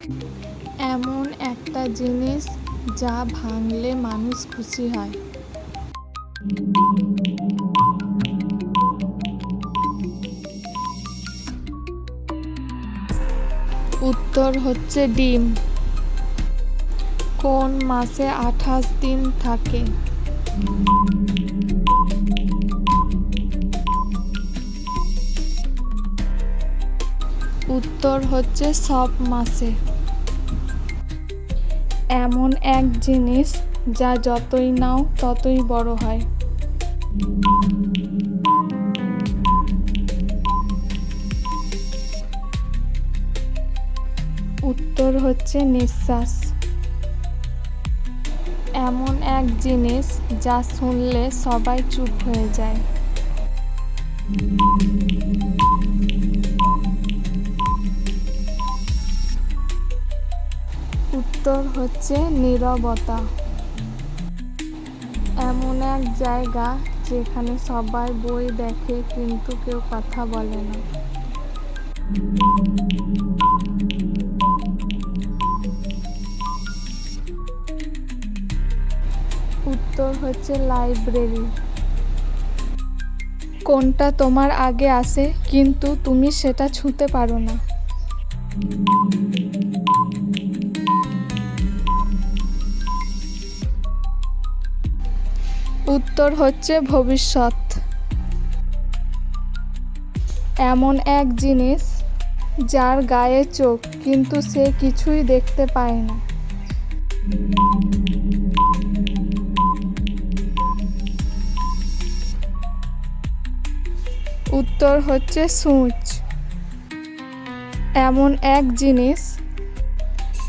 এমন একটা জিনিস যা ভাঙলে মানুষ খুশি হয়। উত্তর হচ্ছে ডিম। কোন মাসে 28 দিন থাকে? উত্তর হচ্ছে সব মাসে। এমন এক জিনিস যা যতই নাও ততই বড় হয়। উত্তর হচ্ছে নিঃশ্বাস। এমন এক জিনিস যা শুনলে সবাই চুপ হয়ে যায়। উত্তর হচ্ছে নীরবতা। এমন এক জায়গা যেখানে সবাই বই দেখে কিন্তু কেউ কথা বলে না। উত্তর হচ্ছে লাইব্রেরি। কোনটা তোমার আগে আসে কিন্তু তুমি সেটা ছুঁতে পারো না? উত্তর হচ্ছে ভবিষ্যৎ। এমন এক জিনিস যার গায়ে চোখ কিন্তু সে কিছুই দেখতে পায় না। উত্তর হচ্ছে সূঁচ। এমন এক জিনিস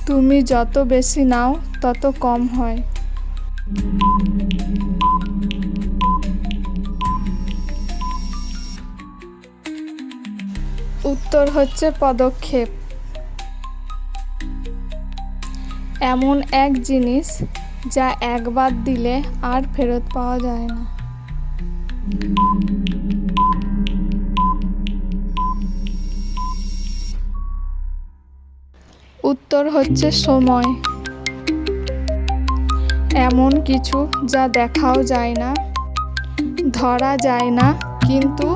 তুমি যত বেশি নাও তত কম হয়। উত্তর হচ্ছে পদক্ষেপ। এমন এক জিনিস যা একবার দিলে আর ফেরত পাওয়া যায় না। উত্তর হচ্ছে সময়। এমন কিছু যা দেখাও যায় না, ধরা যায় না, কিন্তু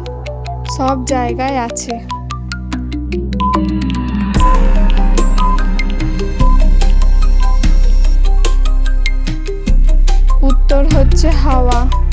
সব জায়গায় আছে। উত্তর হচ্ছে হাওয়া।